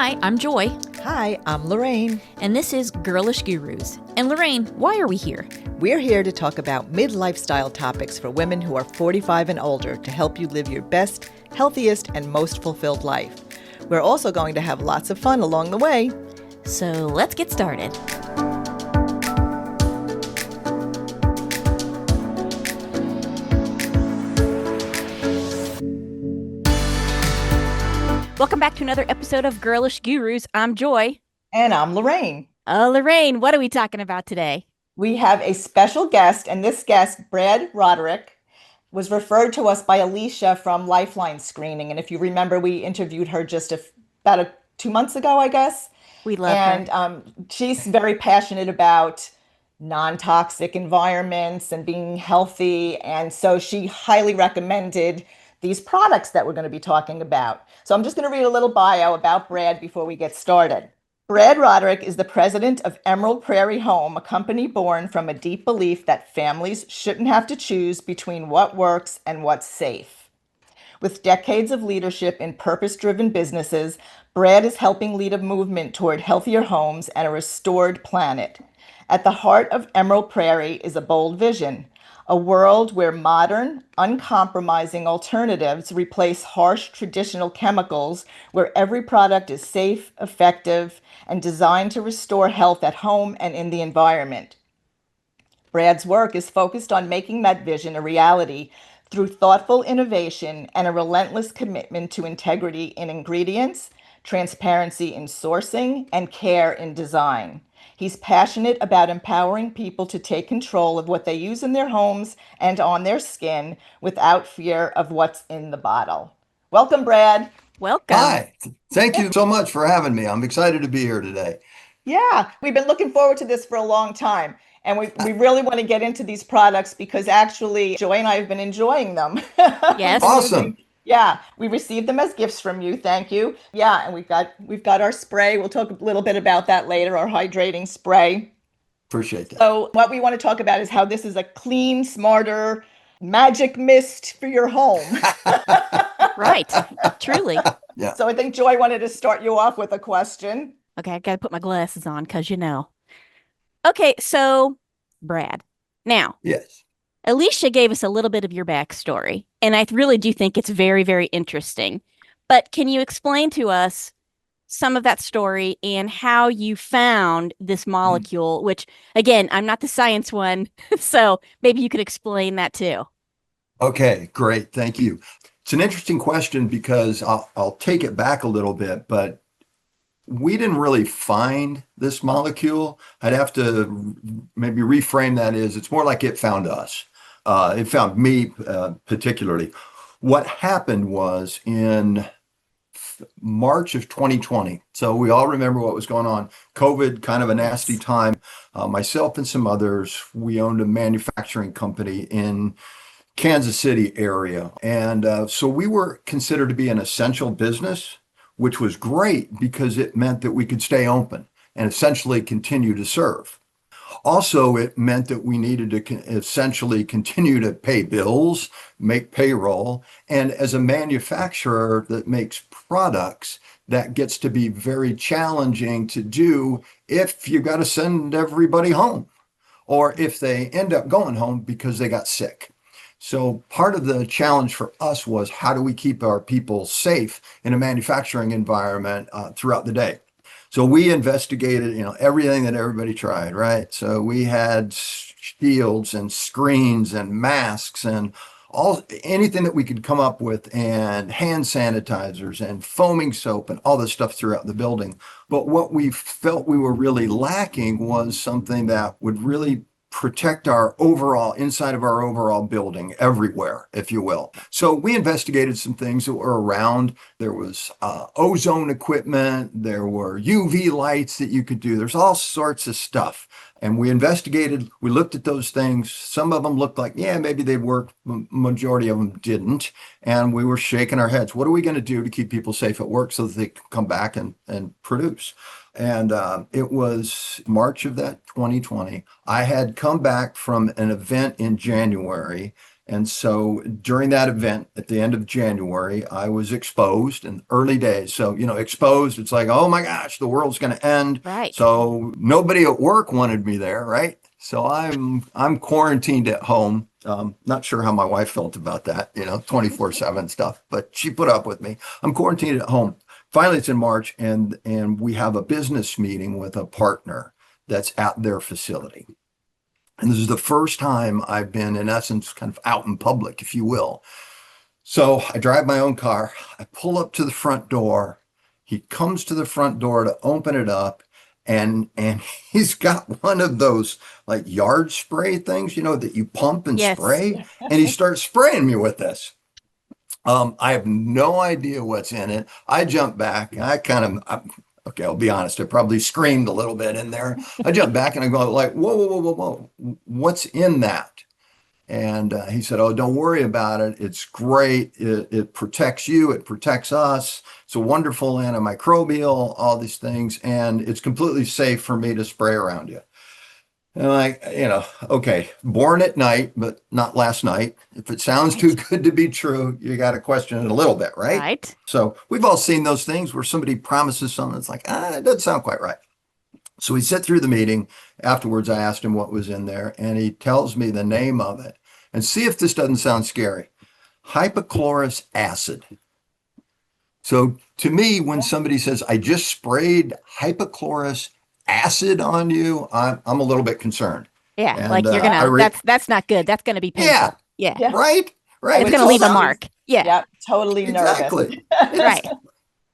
Hi, I'm Joy, Hi, I'm Lorraine. and this is Girlish Gurus. And Lorraine, why are we here? We're here to talk about mid-lifestyle topics for women who are 45 and older to help you live your best, healthiest, and most fulfilled life. We're also going to have lots of fun along the way. So let's get started. Welcome back to another episode of Girlish Gurus. I'm Joy. And I'm Lorraine. Lorraine, what are we talking about today? We have a special guest, and this guest, Brad Roderick, was referred to us by Alicia from Lifeline Screening. And if you remember, we interviewed her just about 2 months ago, I guess. We love her. And she's very passionate about non-toxic environments and being healthy. And so she highly recommended these products that we're going to be talking about. So I'm just going to read a little bio about Brad before we get started. Brad Roderick is the president of Emerald Prairie Home, a company born from a deep belief that families shouldn't have to choose between what works and what's safe. With decades of leadership in purpose-driven businesses, Brad is helping lead a movement toward healthier homes and a restored planet. At the heart of Emerald Prairie is a bold vision, a world where modern, uncompromising alternatives replace harsh traditional chemicals, where every product is safe, effective, and designed to restore health at home and in the environment. Brad's work is focused on making that vision a reality through thoughtful innovation and a relentless commitment to integrity in ingredients, transparency in sourcing, and care in design. He's passionate about empowering people to take control of what they use in their homes and on their skin without fear of what's in the bottle. Welcome, Brad. Welcome. Hi, thank you so much for having me. I'm excited to be here today. Yeah, we've been looking forward to this for a long time. And we really want to get into these products because actually Joy and I have been enjoying them. Yes. Awesome. Yeah, we received them as gifts from you. Thank you. Yeah, and we've got our spray. We'll talk a little bit about that later, our hydrating spray. Appreciate that. So what we want to talk about is how this is a clean, smarter magic mist for your home. Right. Truly. Yeah. So I think Joy wanted to start you off with a question. Okay, I got to put my glasses on because Okay, so Brad. Now, Yes. Alicia gave us a little bit of your backstory, and I really do think it's very, very interesting. But can you explain to us some of that story and how you found this molecule, which, again, I'm not the science one, so maybe you could explain that too. Okay, great. Thank you. It's an interesting question because I'll take it back a little bit, but we didn't really find this molecule. I'd have to maybe reframe that as it's more like it found us. It found me particularly. What happened was in March of 2020. So we all remember what was going on. COVID, kind of a nasty time. Myself and some others, we owned a manufacturing company in Kansas City area. And so we were considered to be an essential business, which was great because it meant that we could stay open and essentially continue to serve. Also, it meant that we needed to essentially continue to pay bills, make payroll. And as a manufacturer that makes products, that gets to be very challenging to do if you got to send everybody home or if they end up going home because they got sick. So part of the challenge for us was how do we keep our people safe in a manufacturing environment throughout the day? So we investigated, everything that everybody tried, right? So we had shields and screens and masks and anything that we could come up with, and hand sanitizers and foaming soap and all this stuff throughout the building. But what we felt we were really lacking was something that would really protect our overall inside of our overall building everywhere, if you will. So we investigated some things that were around. There was ozone equipment. There were UV lights that you could do. There's all sorts of stuff. And we investigated, we looked at those things. Some of them looked like, yeah, maybe they'd work. Majority of them didn't. And we were shaking our heads. What are we going to do to keep people safe at work so that they can come back and produce? And it was March of that 2020. I had come back from an event in January, And so during that event at the end of January, I was exposed in early days. So, exposed, it's like, oh my gosh, the world's going to end. Right. So nobody at work wanted me there, right? So I'm quarantined at home. Not sure how my wife felt about that, 24/7 stuff, but she put up with me. I'm quarantined at home. Finally, it's in March, and we have a business meeting with a partner that's at their facility. And this is the first time I've been, in essence, kind of out in public, if you will. So I drive my own car. I pull up to the front door. He comes to the front door to open it up, and he's got one of those like yard spray things, that you pump and Yes. spray, and he starts spraying me with this. I have no idea what's in it. I jump back. Okay, I'll be honest. I probably screamed a little bit in there. I jump back and I go like, whoa, whoa, whoa, whoa, whoa. What's in that? And he said, oh, don't worry about it. It's great. It protects you. It protects us. It's a wonderful antimicrobial, all these things. And it's completely safe for me to spray around you. And okay, born at night, but not last night. If it sounds too good to be true, you got to question it a little bit, right? Right. So we've all seen those things where somebody promises something. It's like, it doesn't sound quite right. So we sit through the meeting. Afterwards, I asked him what was in there, and he tells me the name of it. And see if this doesn't sound scary. Hypochlorous acid. So to me, when somebody says, I just sprayed hypochlorous acid on you, I'm a little bit concerned. Yeah, And, like you're gonna that's not good. That's gonna be painful. Yeah. Yeah. Right. It's gonna leave a mark. Yeah. Yep, totally nervous. Exactly. Right.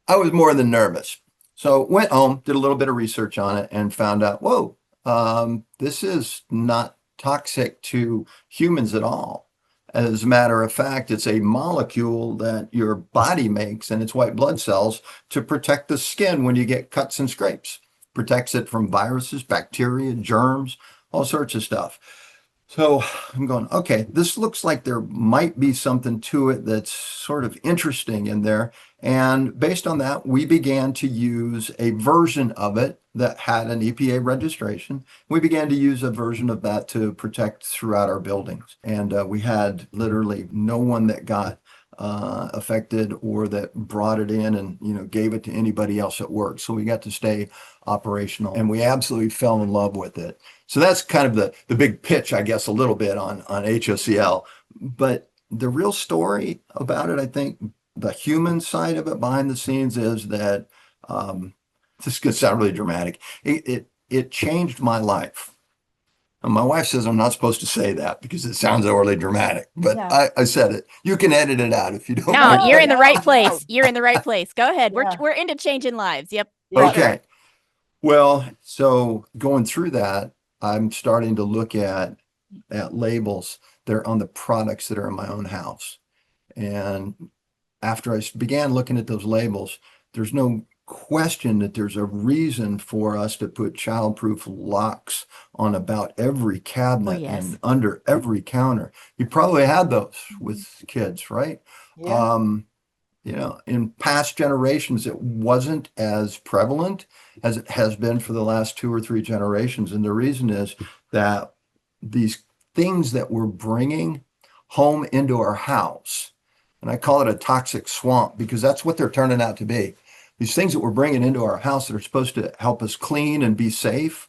I was more than nervous. So went home, did a little bit of research on it, and found out, whoa, this is not toxic to humans at all. As a matter of fact, it's a molecule that your body makes in its white blood cells to protect the skin when you get cuts and scrapes. Protects it from viruses, bacteria, germs, all sorts of stuff. So I'm going, okay, this looks like there might be something to it that's sort of interesting in there. And based on that, we began to use a version of it that had an EPA registration. We began to use a version of that to protect throughout our buildings. And we had literally no one that got affected or that brought it in and gave it to anybody else at work. So we got to stay operational, and we absolutely fell in love with it. So that's kind of the big pitch, I guess, a little bit on HOCl. But the real story about it, I think, the human side of it behind the scenes is that this could sound really dramatic. It changed my life. And my wife says I'm not supposed to say that because it sounds overly dramatic, but yeah. I said it. You can edit it out if you don't. No, you're in the right place. You're in the right place. Go ahead. Yeah. We're into changing lives. Yep. Okay. Sure. Well, so going through that, I'm starting to look at labels that are on the products that are in my own house. And after I began looking at those labels, there's no question that there's a reason for us to put childproof locks on about every cabinet and under every counter. You probably had those with kids, right? Yeah. In past generations, it wasn't as prevalent as it has been for the last 2 or 3 generations. And the reason is that these things that we're bringing home into our house, and I call it a toxic swamp because that's what they're turning out to be. These things that we're bringing into our house that are supposed to help us clean and be safe,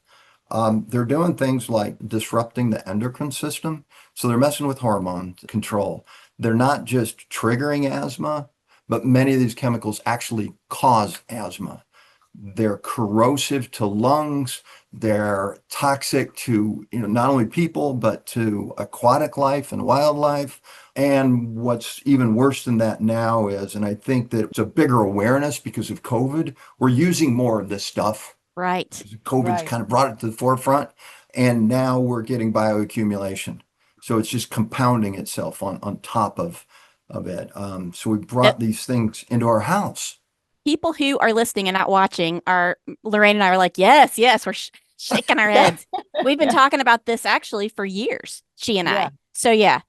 they're doing things like disrupting the endocrine system. So they're messing with hormone control. They're not just triggering asthma, but many of these chemicals actually cause asthma. They're corrosive to lungs. They're toxic to not only people, but to aquatic life and wildlife. And what's even worse than that now is, and I think that it's a bigger awareness because of COVID, we're using more of this stuff. Right. COVID's kind of brought it to the forefront. And now we're getting bioaccumulation. So it's just compounding itself on top of it. So we brought these things into our house. People who are listening and not watching Lorraine and I are like, yes, we're shaking our heads. We've been talking about this actually for years, she and I. So yeah,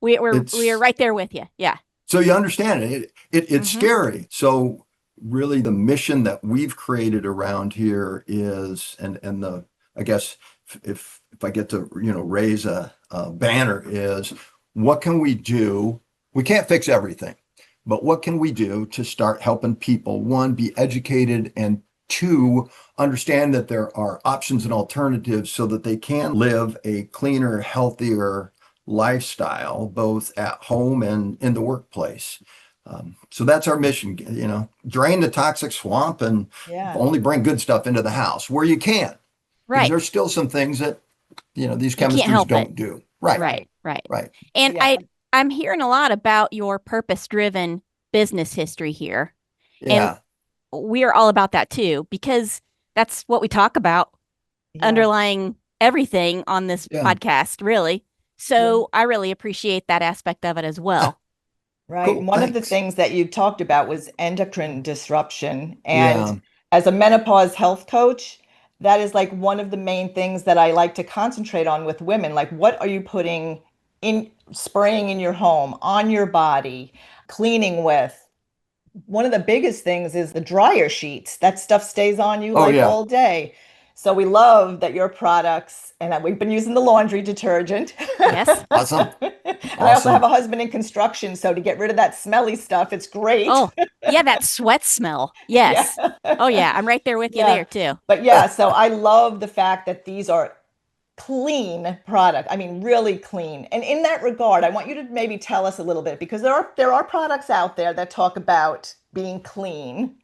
we are right there with you. Yeah. So you understand it. It's scary. So really the mission that we've created around here is, I guess if I get to, raise a banner is, what can we do? We can't fix everything, but what can we do to start helping people, one, be educated, and two, understand that there are options and alternatives so that they can live a cleaner, healthier lifestyle, both at home and in the workplace. So that's our mission, drain the toxic swamp and Yeah. only bring good stuff into the house where you can, because Right. there's still some things that, these You can't chemistries help it. don't do. Right, Right, Right. right. right. And Yeah. I'm hearing a lot about your purpose-driven business history here. And Yeah, we are all about that too, because that's what we talk about Yeah. underlying everything on this yeah. podcast, really. Yeah. So I really appreciate that aspect of it as well. Right. And Cool, one of the thanks. things that you talked about was endocrine disruption. And Yeah. as a menopause health coach, that is like one of the main things that I like to concentrate on with women. Like, what are you putting in, spraying in your home, on your body, cleaning with? One of the biggest things is the dryer sheets. That stuff stays on you Oh, like yeah. all day. So we love that your products, and that we've been using the laundry detergent. Yes. Awesome. And I also have Awesome. a husband in construction, so to get rid of that smelly stuff, it's great. Oh, yeah, that sweat smell. Yeah. Yes. Oh, yeah, I'm right there with you Yeah. there too. But yeah, so I love the fact that these are clean product. I mean, really clean. And in that regard, I want you to maybe tell us a little bit, because there are products out there that talk about being clean,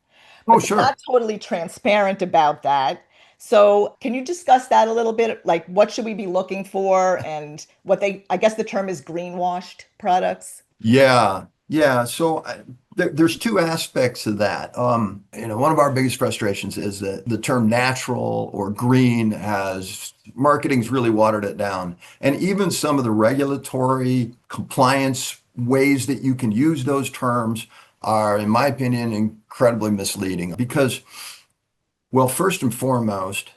Oh, but they're sure. not totally transparent about that. So, can you discuss that a little bit? Like, what should we be looking for, and what I guess the term is greenwashed products? Yeah. Yeah. So there's two aspects of that. One of our biggest frustrations is that the term natural or green has marketing's really watered it down. And even some of the regulatory compliance ways that you can use those terms are, in my opinion, incredibly misleading because, well, first and foremost,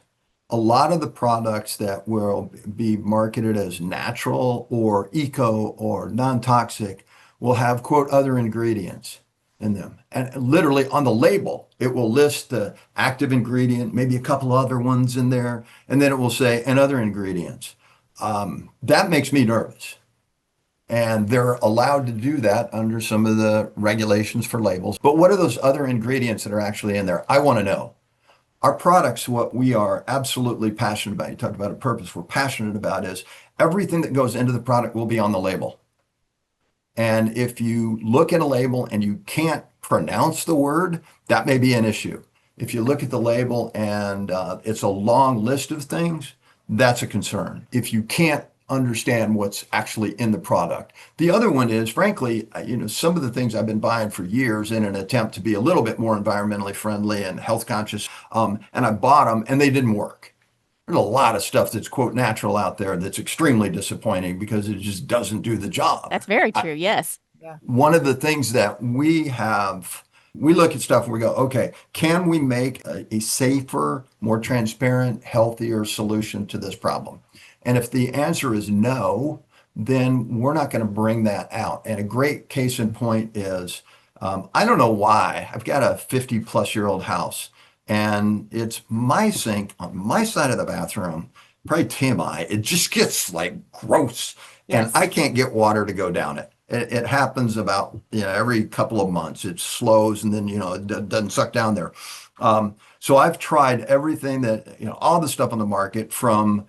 a lot of the products that will be marketed as natural or eco or non-toxic will have, quote, other ingredients in them. And literally on the label, it will list the active ingredient, maybe a couple other ones in there, and then it will say, and other ingredients. That makes me nervous. And they're allowed to do that under some of the regulations for labels. But what are those other ingredients that are actually in there? I want to know. Our products, what we are absolutely passionate about, you talked about a purpose we're passionate about, is everything that goes into the product will be on the label. And if you look at a label and you can't pronounce the word, that may be an issue. If you look at the label and it's a long list of things, that's a concern. If you can't understand what's actually in the product. The other one is, frankly, some of the things I've been buying for years in an attempt to be a little bit more environmentally friendly and health conscious, and I bought them and they didn't work. There's a lot of stuff that's, quote, natural out there that's extremely disappointing because it just doesn't do the job. That's very true. Yes. Yeah. One of the things that we look at stuff and we go, okay, can we make a safer, more transparent, healthier solution to this problem? And if the answer is no, then we're not going to bring that out. And a great case in point is, I don't know why, I've got a 50-plus-year-old house and it's my sink on my side of the bathroom, probably TMI, it just gets like gross and Yes. I can't get water to go down it. It happens about, every couple of months. It slows and then, it doesn't suck down there. So I've tried everything that, all the stuff on the market from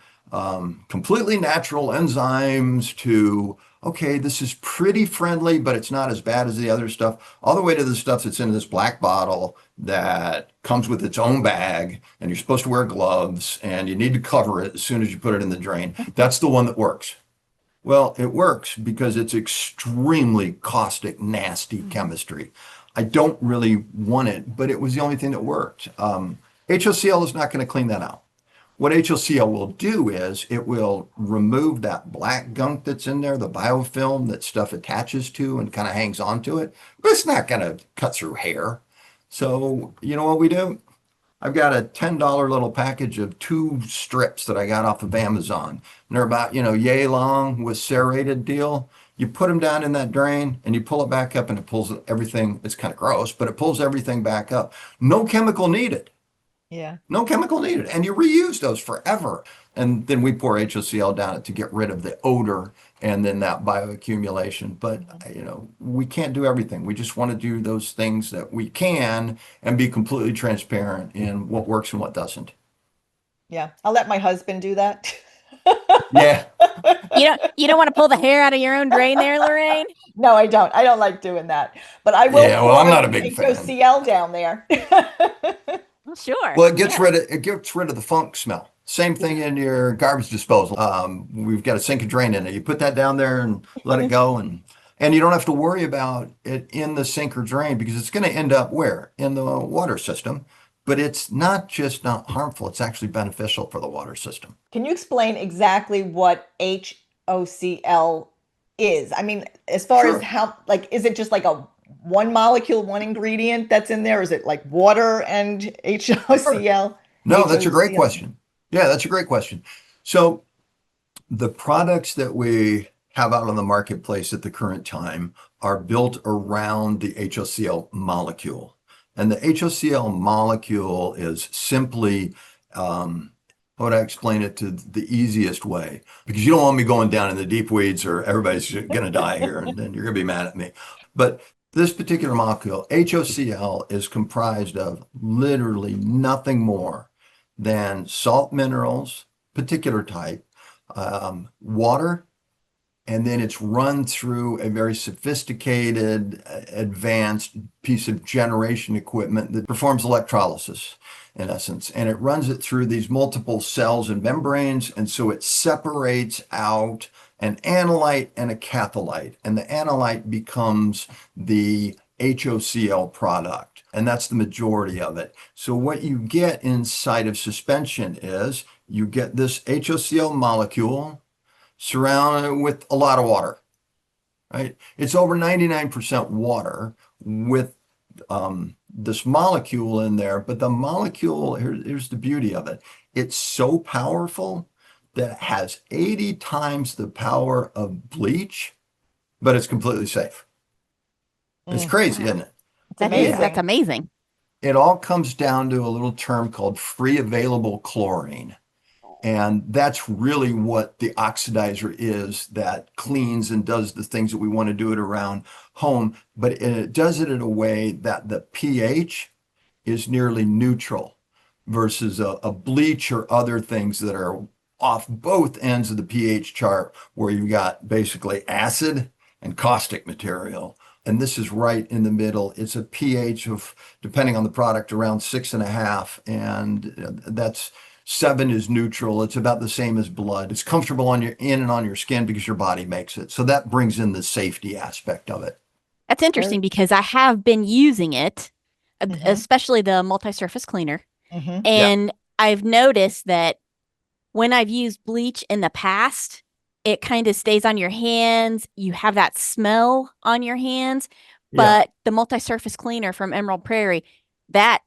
completely natural enzymes to, okay, this is pretty friendly, but it's not as bad as the other stuff, all the way to the stuff that's in this black bottle that comes with its own bag and you're supposed to wear gloves and you need to cover it as soon as you put it in the drain. That's the one that works. Well, it works because it's extremely caustic, nasty chemistry. I don't really want it, but it was the only thing that worked. HOCl is not going to clean that out. What HOCl will do is it will remove that black gunk that's in there, the biofilm that stuff attaches to and kind of hangs onto it, but it's not going to cut through hair. So, you know what we do? I've got a $10 little package of 2 strips that I got off of Amazon. And they're about, yay long with serrated deal. You put them down in that drain and you pull it back up and it pulls everything. It's kind of gross, but it pulls everything back up. No chemical needed. Yeah. No chemical needed. And you reuse those forever. And then we pour HOCl down it to get rid of the odor and then that bioaccumulation. But, we can't do everything. We just want to do those things that we can and be completely transparent in what works and what doesn't. Yeah, I'll let my husband do that. Yeah. You don't want to pull the hair out of your own drain there, Lorraine? No, I don't. I don't like doing that. But I will Yeah. Well, I'm pour not a big fan. HOCl down there. Well, sure. Well, it Yeah. gets rid of the funk smell. Same thing in your garbage disposal. We've got a sink and drain in it. You put that down there and let it go, and you don't have to worry about it in the sink or drain because it's going to end up where? In the water system. But it's not just not harmful, it's actually beneficial for the water system. Can you explain exactly what HOCl is? I mean, as far as Sure. how, like, is it just like a one molecule, one ingredient that's in there? Is it like water and Sure. HOCl? No, that's a great HOCl. question. Yeah, that's a great question. So the products that we have out on the marketplace at the current time are built around the HOCl molecule. And the HOCl molecule is simply, how would I explain it to the easiest way? Because you don't want me going down in the deep weeds or everybody's going to die here and then you're going to be mad at me. But this particular molecule, HOCl, is comprised of literally nothing more than salt minerals, particular type, water, and then it's run through a very sophisticated, advanced piece of generation equipment that performs electrolysis, in essence. And it runs it through these multiple cells and membranes. And so it separates out an analyte and a catholyte. And the analyte becomes the HOCl product. And that's the majority of it. So what you get inside of suspension is you get this HOCl molecule surrounded with a lot of water, right? It's over 99% water with this molecule in there, but the molecule, here's the beauty of it. It's so powerful that it has 80 times the power of bleach, but it's completely safe. It's crazy, isn't it? It's That is, amazing. that's amazing. It all comes down to a little term called free available chlorine. And that's really what the oxidizer is that cleans and does the things that we want to do it around home. But it does it in a way that the pH is nearly neutral versus a bleach or other things that are off both ends of the pH chart where you've got basically acid and caustic material. And this is right in the middle. It's a pH of, depending on the product, around 6.5. And that's 7 is neutral. It's about the same as blood. It's comfortable on your in and on your skin because your body makes it. So that brings in the safety aspect of it. That's interesting because I have been using it, Mhm. especially the multi-surface cleaner. Mhm. Yeah. And I've noticed that when I've used bleach in the past, it kind of stays on your hands. You have that smell on your hands. Yeah. But the multi-surface cleaner from Emerald Prairie, that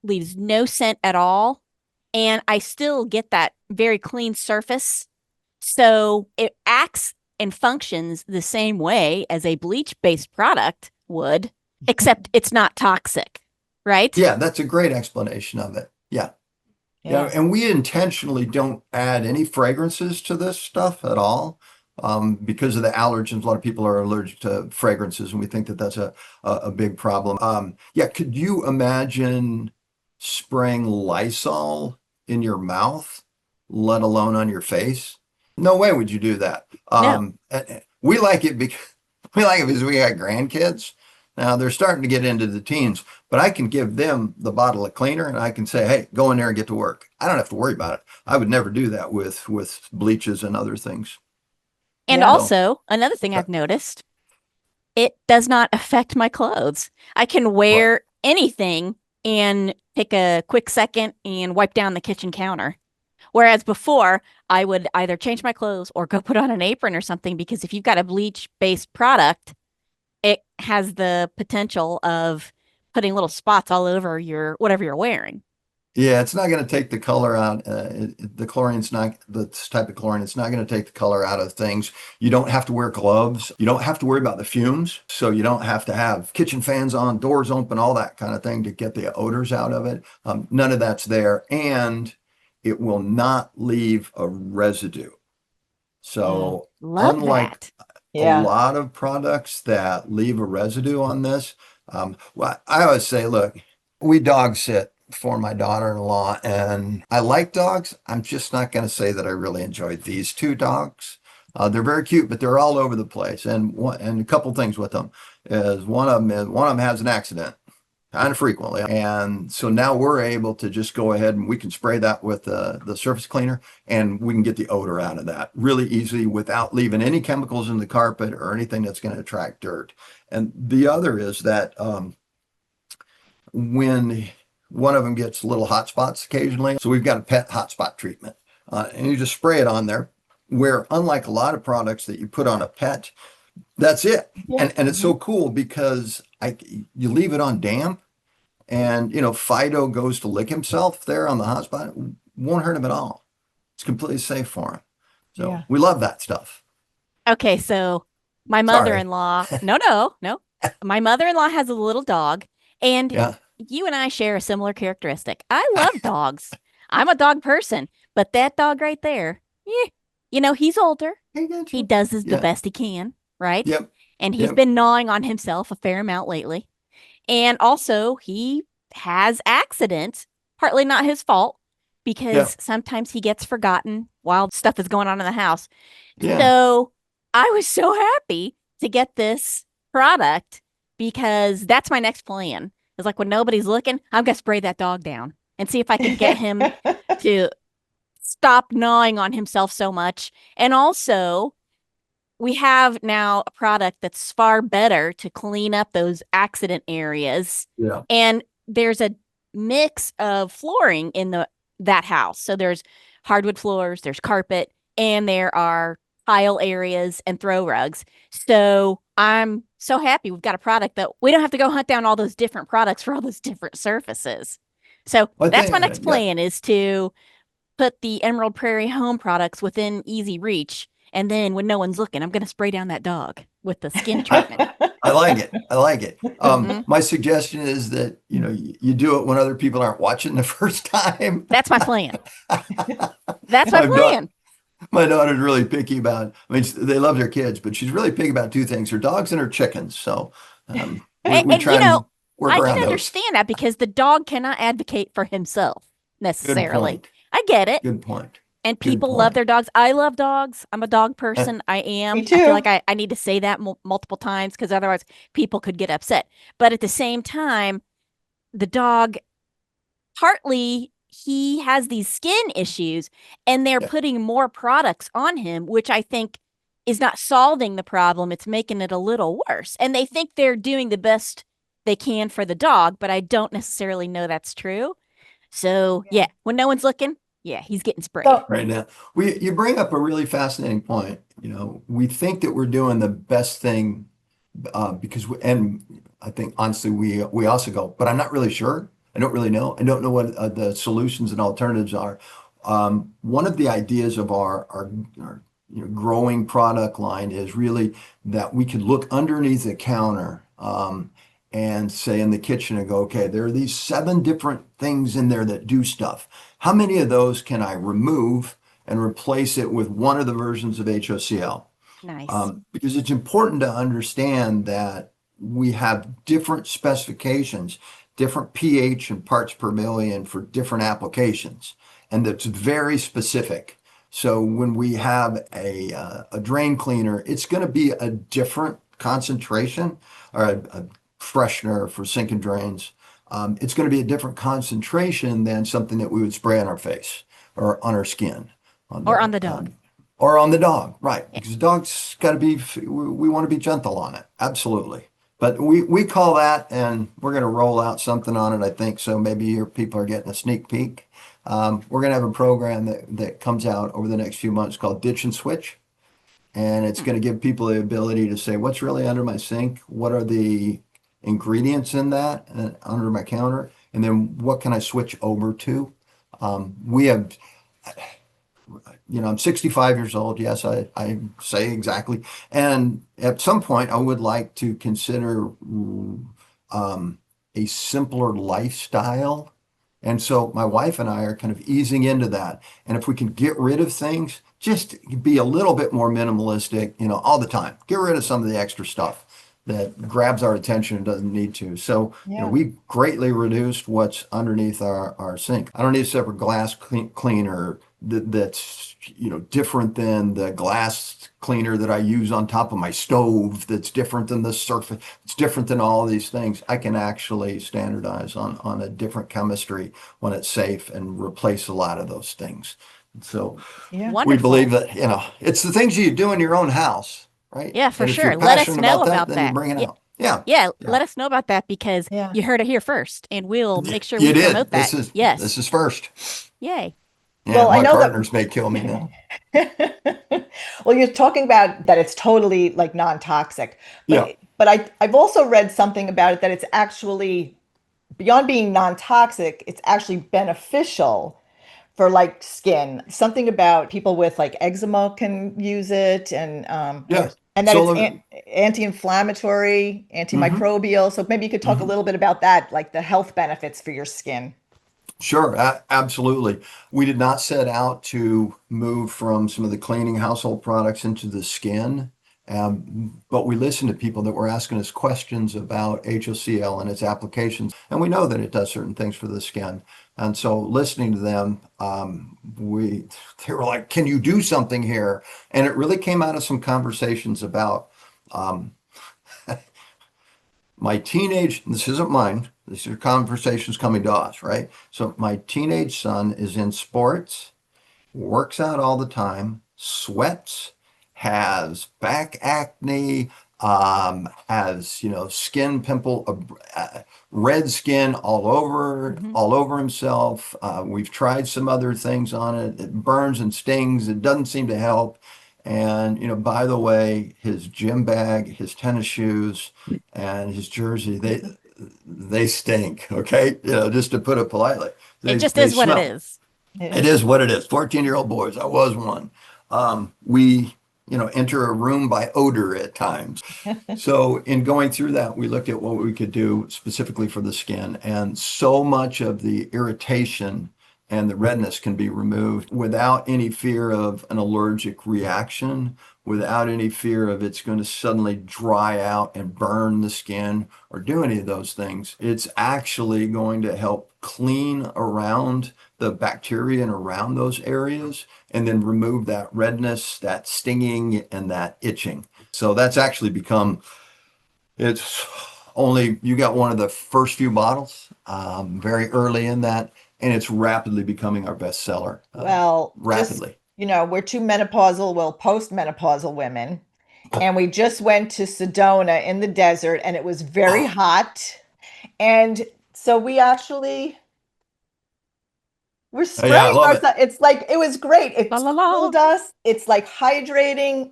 leaves no scent at all. And I still get that very clean surface. So it acts and functions the same way as a bleach-based product would, except it's not toxic, right? Yeah, that's a great explanation of it. Yeah. Yeah, Yeah. and we intentionally don't add any fragrances to this stuff at all because of the allergens. A lot of people are allergic to fragrances, and we think that that's a big problem. Yeah, could you imagine spraying Lysol in your mouth, let alone on your face? No way would you do that. No. We like it because we got grandkids. Now they're starting to get into the teens, but I can give them the bottle of cleaner and I can say, hey, go in there and get to work. I don't have to worry about it. I would never do that with bleaches and other things. And Yeah. also, another thing I've noticed, it does not affect my clothes. I can Right. wear anything and take a quick second and wipe down the kitchen counter. Whereas before, I would either change my clothes or go put on an apron or something because if you've got a bleach-based product, it has the potential of putting little spots all over your whatever you're wearing. Yeah, it's not going to take the color out. The chlorine's not this type of chlorine. It's not going to take the color out of things. You don't have to wear gloves. You don't have to worry about the fumes. So you don't have to have kitchen fans on, doors open, all that kind of thing to get the odors out of it. None of that's there. And it will not leave a residue. So Love unlike that. a Yeah. lot of products that leave a residue on this, well, I always say, look, we dog sit for my daughter-in-law, and I like dogs. I'm just not going to say that I really enjoy these two dogs. They're very cute, but they're all over the place. And a couple things with them is one of them has an accident kind of frequently. And so now we're able to just go ahead and we can spray that with the surface cleaner and we can get the odor out of that really easily without leaving any chemicals in the carpet or anything that's going to attract dirt. And the other is that when one of them gets little hot spots occasionally, so we've got a pet hotspot treatment, and you just spray it on there, where unlike a lot of products that you put on a pet, that's it. Yeah. And it's so cool because you leave it on damp, and Fido goes to lick himself there on the hotspot, it won't hurt him at all. It's completely safe for him. So Yeah. we love that stuff. Okay, so my Sorry. mother-in-law, no. My mother-in-law has a little dog, and Yeah. you and I share a similar characteristic. I love dogs. I'm a dog person, but that dog right there, he's older. I got He you. does the Yeah. best he can, right? Yep. And he's Yep. been gnawing on himself a fair amount lately. And also, he has accidents, partly not his fault, Yeah. because sometimes he gets forgotten while stuff is going on in the house. Yeah. So I was so happy to get this product because that's my next plan. It's like when nobody's looking, I'm going to spray that dog down and see if I can get him to stop gnawing on himself so much. And also, we have now a product that's far better to clean up those accident areas. Yeah. And there's a mix of flooring in that house. So there's hardwood floors, there's carpet, and there are tile areas and throw rugs. So I'm so happy we've got a product that we don't have to go hunt down all those different products for all those different surfaces. So I that's my think, next yeah. plan is to put the Emerald Prairie Home products within easy reach. And then when no one's looking, I'm going to spray down that dog with the skin treatment. I like it. I like it. Mhm. My suggestion is that, you do it when other people aren't watching the first time. That's my plan. That's my I'm not, plan. my daughter's really picky about, I mean, they love their kids, but she's really picky about two things, her dogs and her chickens. So we And, try and work I around can those. understand that because the dog cannot advocate for himself Good necessarily. point. I get it. Good point. And Good people love point. their dogs. I love dogs. I'm a dog Uh, person. I am. Me I feel too. like I need to say that multiple times because otherwise people could get upset. But at the same time, the dog, partly he has these skin issues and they're yeah. putting more products on him, which I think is not solving the problem. It's making it a little worse. And they think they're doing the best they can for the dog, but I don't necessarily know that's true. So, yeah, when no one's looking, yeah, he's getting sprayed. So, Right now, you bring up a really fascinating point. We think that we're doing the best thing and I think honestly we also go, but I'm not really sure. I don't really know. I don't know what the solutions and alternatives are. One of the ideas of our growing product line is really that we could look underneath the counter and say in the kitchen and go, okay, there are these 7 different things in there that do stuff. How many of those can I remove and replace it with one of the versions of HOCl? Nice. Because it's important to understand that we have different specifications, different pH and parts per million for different applications, and that's very specific. So when we have a drain cleaner, it's going to be a different concentration, or a freshener for sink and drains. It's going to be a different concentration than something that we would spray on our face or on our skin, Or on the dog. or on the dog, right? Yeah. Because the dog's got to be, we want to be gentle on it. Absolutely. But we call that, and we're going to roll out something on it, I think. So maybe your people are getting a sneak peek. We're going to have a program that comes out over the next few months called Ditch and Switch. And it's Hmm. going to give people the ability to say, what's really under my sink? What are the ingredients in that under my counter? And then what can I switch over to? We have, I'm 65 years old. Yes, I say exactly. And at some point, I would like to consider a simpler lifestyle And so my wife and I are kind of easing into that. And if we can get rid of things, just be a little bit more minimalistic, all the time. Get rid of some of the extra stuff that grabs our attention and doesn't need to. So, Yeah. we greatly reduced what's underneath our sink. I don't need a separate glass cleaner that's, different than the glass cleaner that I use on top of my stove, that's different than the surface, it's different than all these things. I can actually standardize on a different chemistry when it's safe and replace a lot of those things. So Yeah. we believe Wonderful. that, it's the things you do in your own house, right? Yeah, for And if you're sure. Let us passionate know about that, about then you that. bring it Yeah, out. Yeah. yeah, Yeah. let us know about that because Yeah. you heard it here first, and we'll make sure You we did. promote This that. is this Yes. is first. Yay. Yeah, Well, I my know partners may kill me now. that. Well, you're talking about that it's totally like non-toxic, Yeah. but I've also read something about it that it's actually beyond being non-toxic, it's actually beneficial for like skin. Something about people with like eczema can use it, Yeah. and that So it's let me, anti-inflammatory, mhm, antimicrobial. So maybe you could talk a mhm. little bit about that, like the health benefits for your skin. Sure, absolutely. We did not set out to move from some of the cleaning household products into the skin, but we listened to people that were asking us questions about HOCl and its applications, and we know that it does certain things for the skin. And so, listening to them, they were like, "Can you do something here?" And it really came out of some conversations about. Um, my teenage, this isn't mine, these are conversations coming to us, right? So my teenage son is in sports, works out all the time, sweats, has back acne, has, skin pimple, red skin Hmm. all over himself. We've tried some other things on it. It burns and stings. It doesn't seem to help. And, by the way, his gym bag, his tennis shoes, and his jersey, they stink. Okay, just to put it politely, It just they is what it smell. is. It Yeah. is what it is. 14-year-old boys. I was one. We, enter a room by odor at times. So in going through that, we looked at what we could do specifically for the skin, and so much of the irritation and the redness can be removed without any fear of an allergic reaction, without any fear of it's going to suddenly dry out and burn the skin or do any of those things. It's actually going to help clean around the bacteria and around those areas and then remove that redness, that stinging, and that itching. So that's actually become, it's only, you got one of the first few bottles, very early in that, and it's rapidly becoming our best seller, Well, just, rapidly. we're two menopausal, well, postmenopausal women, and we just went to Sedona in the desert, and it was very Oh, hot. And so we actually we're yeah, I spraying love it. ourselves. It's like it was great. La It la la. cooled us. It's like hydrating.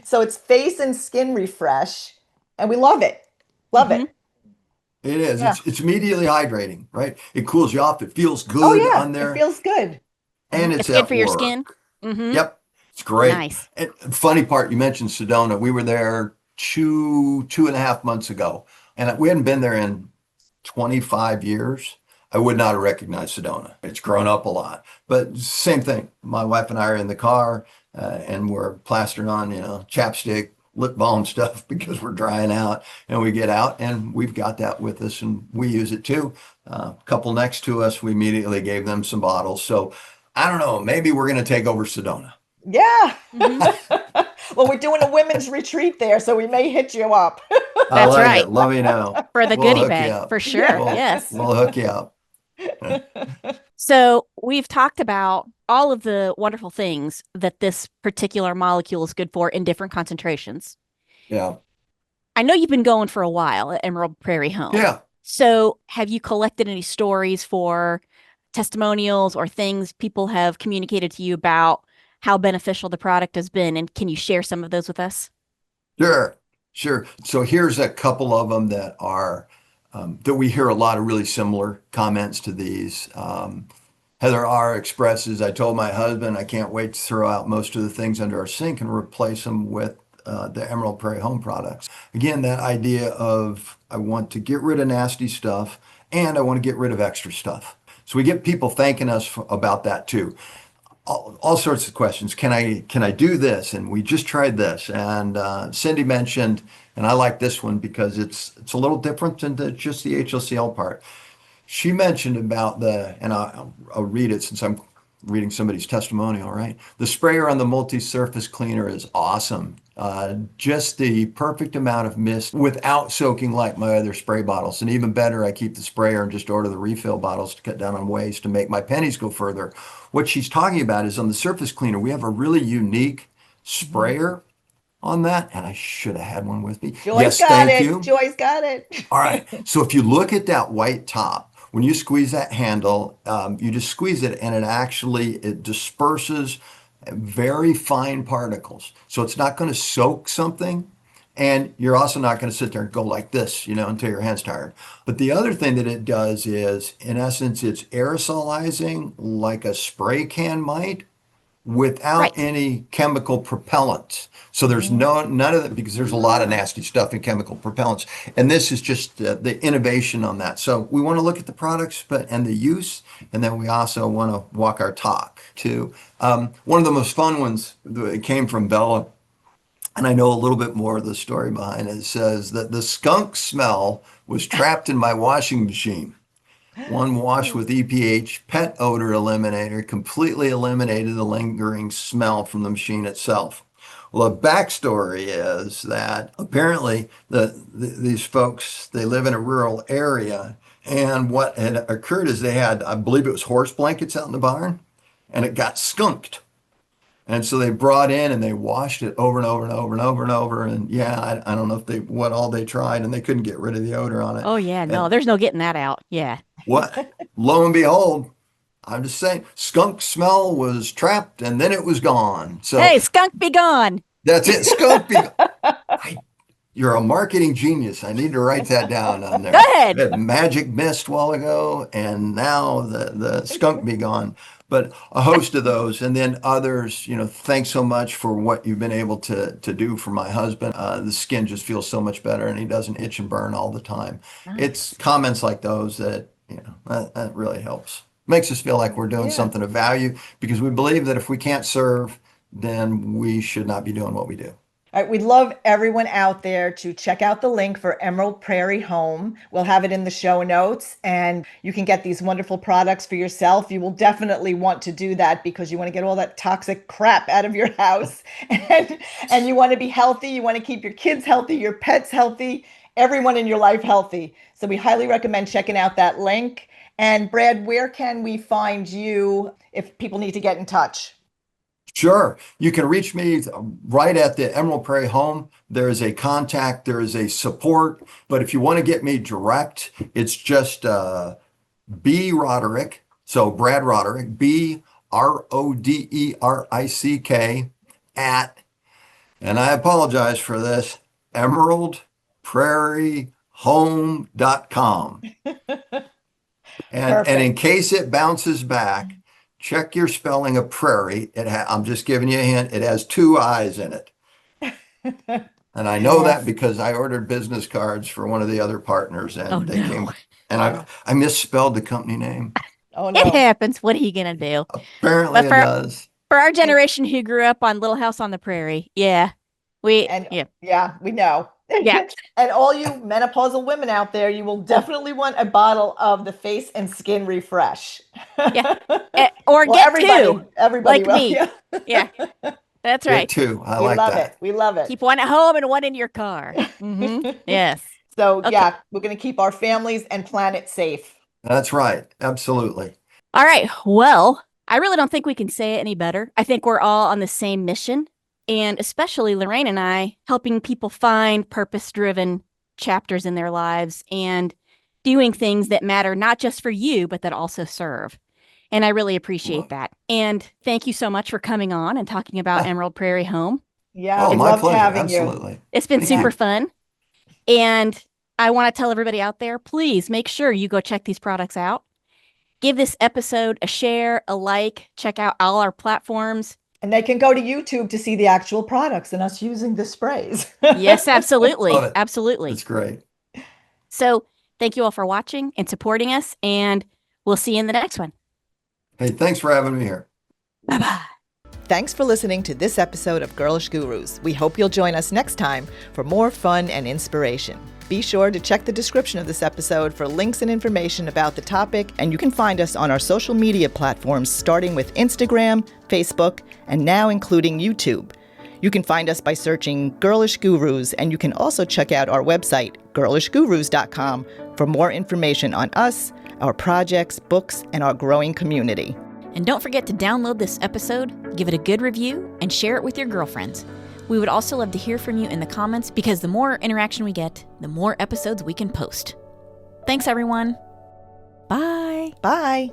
So it's face and skin refresh, and we love it. Love Hmm. it. It is. Yeah. It's immediately hydrating, right? It cools you off. It feels Oh good yeah, on it there, feels good. and It's it's good at for your skin. work. Hmm. Yep, it's great. Nice. And funny part, you mentioned Sedona. We were there two and a half months ago, and we hadn't been there in 25 years. I would not have recognized Sedona. It's grown up a lot, but same thing. My wife and I are in the car, and we're plastering on, chapstick, lip balm stuff because we're drying out, and we get out and we've got that with us and we use it too. Couple next to us, we immediately gave them some bottles. So I don't know, maybe we're going to take over Sedona. Yeah. Hmm. Well, we're doing a women's retreat there, so we may hit you up. I That's like it. right. Let me know. For the We'll goodie hook you bag, up. for sure. Yeah. Yes. We'll hook you up. So we've talked about all of the wonderful things that this particular molecule is good for in different concentrations. Yeah. I know you've been going for a while at Emerald Prairie Home. Yeah. So have you collected any stories for testimonials or things people have communicated to you about how beneficial the product has been? And can you share some of those with us? Sure, sure. So here's a couple of them that are that we hear a lot of really similar comments to these. Heather R. expresses, I told my husband I can't wait to throw out most of the things under our sink and replace them with the Emerald Prairie Home products. Again, that idea of I want to get rid of nasty stuff and I want to get rid of extra stuff. So we get people thanking us about that too. All sorts of questions. Can I do this? And we just tried this. And Cindy mentioned, and I like this one because it's a little different than just the HOCl part. She mentioned about and I'll read it since I'm reading somebody's testimonial, right? The sprayer on the multi-surface cleaner is awesome. Just the perfect amount of mist without soaking like my other spray bottles. And even better, I keep the sprayer and just order the refill bottles to cut down on waste to make my pennies go further. What she's talking about is on the surface cleaner, we have a really unique sprayer on that. And I should have had one with me. Joyce Yes, got thank it. you. Joyce got it. All right. So if you look at that white top, when you squeeze that handle, you just squeeze it and it disperses very fine particles. So it's not going to soak something. And you're also not going to sit there and go like this, until your hand's tired. But the other thing that it does is, in essence, it's aerosolizing like a spray can might without Right. any chemical propellants. So there's none of that because there's a lot of nasty stuff in chemical propellants. And this is just the innovation on that. So we want to look at the products and the use, and then we also want to walk our talk too. One of the most fun ones that came from Bella, and I know a little bit more of the story behind it, says that the skunk smell was trapped in my washing machine. One wash with EPH pet odor eliminator completely eliminated the lingering smell from the machine itself. Well, the backstory is that apparently these folks, they live in a rural area, and what had occurred is they had, I believe it was horse blankets out in the barn, and it got skunked. And so they brought in and they washed it over and over and over and over and over. And yeah, I don't know if what all they tried, and they couldn't get rid of the odor on it. Oh, yeah. No, And there's no getting that out. Yeah. what? Lo and behold, I'm just saying, skunk smell was trapped and then it was gone. So Hey, skunk be gone. that's it. You're a marketing genius. I need to write that down on there. Go ahead. We had magic mist a while ago, and now the skunk be gone. But a host of those, and then others. Thanks so much for what you've been able to do for my husband. The skin just feels so much better, and he doesn't itch and burn all the time. It's comments like those that that really helps. Makes us feel like we're doing something of value, because we believe that if we can't serve, then we should not be doing what we do. All right, we'd love everyone out there to check out the link for Emerald Prairie Home. We'll have it in the show notes, and you can get these wonderful products for yourself. You will definitely want to do that because you want to get all that toxic crap out of your house, and you want to be healthy. You want to keep your kids healthy, your pets healthy, everyone in your life healthy. So we highly recommend checking out that link. And Brad, where can we find you if people need to get in touch? Sure. You can reach me right at the Emerald Prairie Home. There is a contact, there is a support. But if you want to get me direct, it's just B. Roderick. So Brad Roderick, BRODERICK at, and I apologize for this, emeraldprairiehome.com. And in case it bounces back, check your spelling of prairie. I'm just giving you a hint. It has 2 I's in it. And I know that because I ordered business cards for one of the other partners, and came, and I misspelled the company name. Oh, no. It happens. What are you going to do? Apparently it does. For our generation who grew up on Little House on the Prairie, we know. Yeah. And all you menopausal women out there, you will definitely want a bottle of the Face and Skin Refresh. Yeah. Or get two. Everybody like will. me. Yeah. That's right. Get 2. I like that. We love it. Keep one at home and one in your car. Yes. So we're going to keep our families and planet safe. That's right. Absolutely. All right. Well, I really don't think we can say it any better. I think we're all on the same mission. And especially Lorraine and I, helping people find purpose-driven chapters in their lives and doing things that matter not just for you, but that also serve. And I really appreciate that. And thank you so much for coming on and talking about Emerald Prairie Home. Yeah, we my loved pleasure. having Absolutely. you. It's been super fun. And I want to tell everybody out there, please make sure you go check these products out. Give this episode a share, a like, check out all our platforms. And they can go to YouTube to see the actual products and us using the sprays. Yes, absolutely. Love it. Absolutely. It's great. So thank you all for watching and supporting us. And We'll see you in the next one. Hey, thanks for having me here. Bye-bye. Thanks for listening to this episode of Girlish Gurus. We hope you'll join us next time for more fun and inspiration. Be sure to check the description of this episode for links and information about the topic, and you can find us on our social media platforms starting with Instagram, Facebook, and now including YouTube. You can find us by searching Girlish Gurus, and you can also check out our website, girlishgurus.com, for more information on us, our projects, books, and our growing community. And don't forget to download this episode, give it a good review, and share it with your girlfriends. We would also love to hear from you in the comments, because the more interaction we get, the more episodes we can post. Thanks, everyone. Bye. Bye.